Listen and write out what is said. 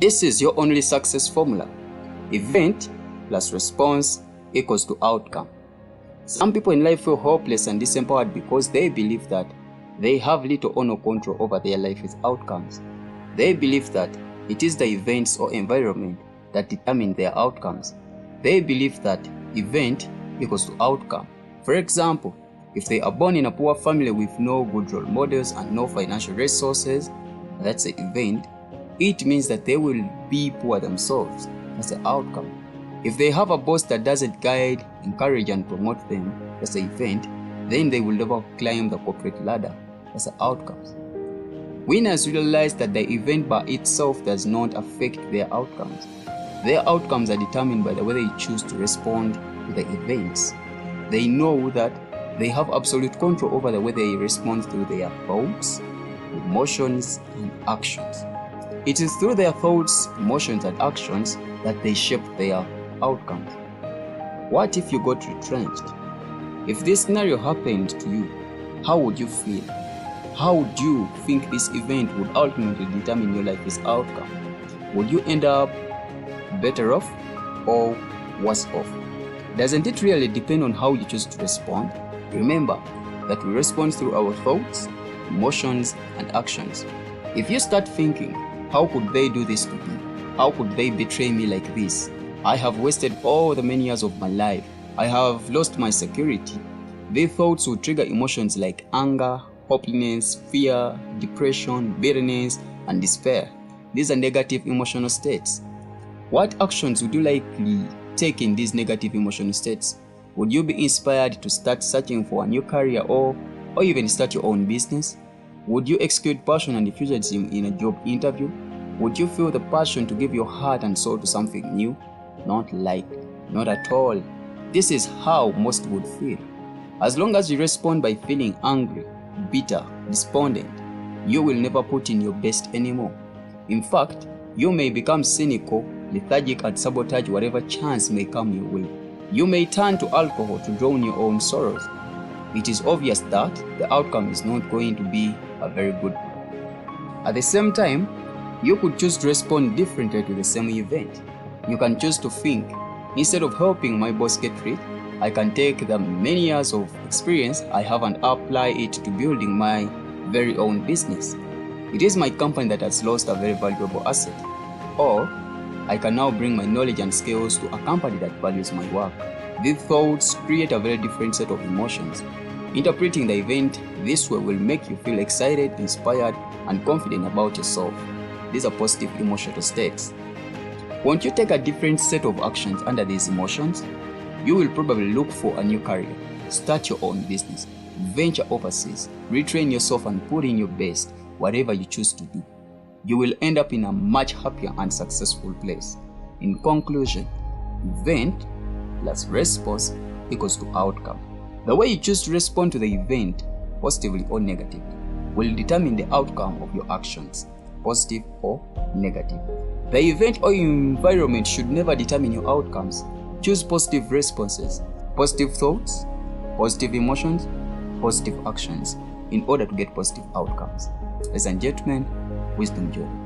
This is your only success formula. Event plus response equals to outcome. Some people in life feel hopeless and disempowered because they believe that they have little or no control over their life's outcomes. They believe that it is the events or environment that determine their outcomes. They believe that event equals to outcome. For example, if they are born in a poor family with no good role models and no financial resources, that's the event. It means that they will be poor themselves. That's the outcome. If they have a boss that doesn't guide, encourage, and promote them, that's the event, then they will never climb the corporate ladder. That's the outcomes. Winners realize that the event by itself does not affect their outcomes. Their outcomes are determined by the way they choose to respond to the events. They know that they have absolute control over the way they respond to their thoughts, emotions, and actions. It is through their thoughts, emotions, and actions that they shape their outcomes. What if you got retrenched? If this scenario happened to you, how would you feel? How would you think this event would ultimately determine your life's outcome? Would you end up better off or worse off? Doesn't it really depend on how you choose to respond? Remember that we respond through our thoughts, emotions, and actions. If you start thinking, how could they do this to me? How could they betray me like this? I have wasted all the many years of my life. I have lost my security. These thoughts will trigger emotions like anger, hopelessness, fear, depression, bitterness, and despair. These are negative emotional states. What actions would you likely take in these negative emotional states? Would you be inspired to start searching for a new career or even start your own business? Would you execute passion and enthusiasm in a job interview? Would you feel the passion to give your heart and soul to something new? Not at all. This is how most would feel. As long as you respond by feeling angry, bitter, despondent, you will never put in your best anymore. In fact, you may become cynical, lethargic, and sabotage whatever chance may come your way. You may turn to alcohol to drown your own sorrows. It is obvious that the outcome is not going to be a very good one. At the same time, you could choose to respond differently to the same event. You can choose to think, instead of helping my boss get rich, I can take the many years of experience I have and apply it to building my very own business. It is my company that has lost a very valuable asset. Or, I can now bring my knowledge and skills to a company that values my work. These thoughts create a very different set of emotions. Interpreting the event this way will make you feel excited, inspired, and confident about yourself. These are positive emotional states. Won't you take a different set of actions under these emotions? You will probably look for a new career, start your own business, venture overseas, retrain yourself, and put in your best, whatever you choose to do. You will end up in a much happier and successful place. In conclusion, event plus response equals to outcome. The way you choose to respond to the event, positively or negatively, will determine the outcome of your actions, positive or negative. The event or environment should never determine your outcomes. Choose positive responses, positive thoughts, positive emotions, positive actions in order to get positive outcomes. Ladies and gentlemen, wisdom journey.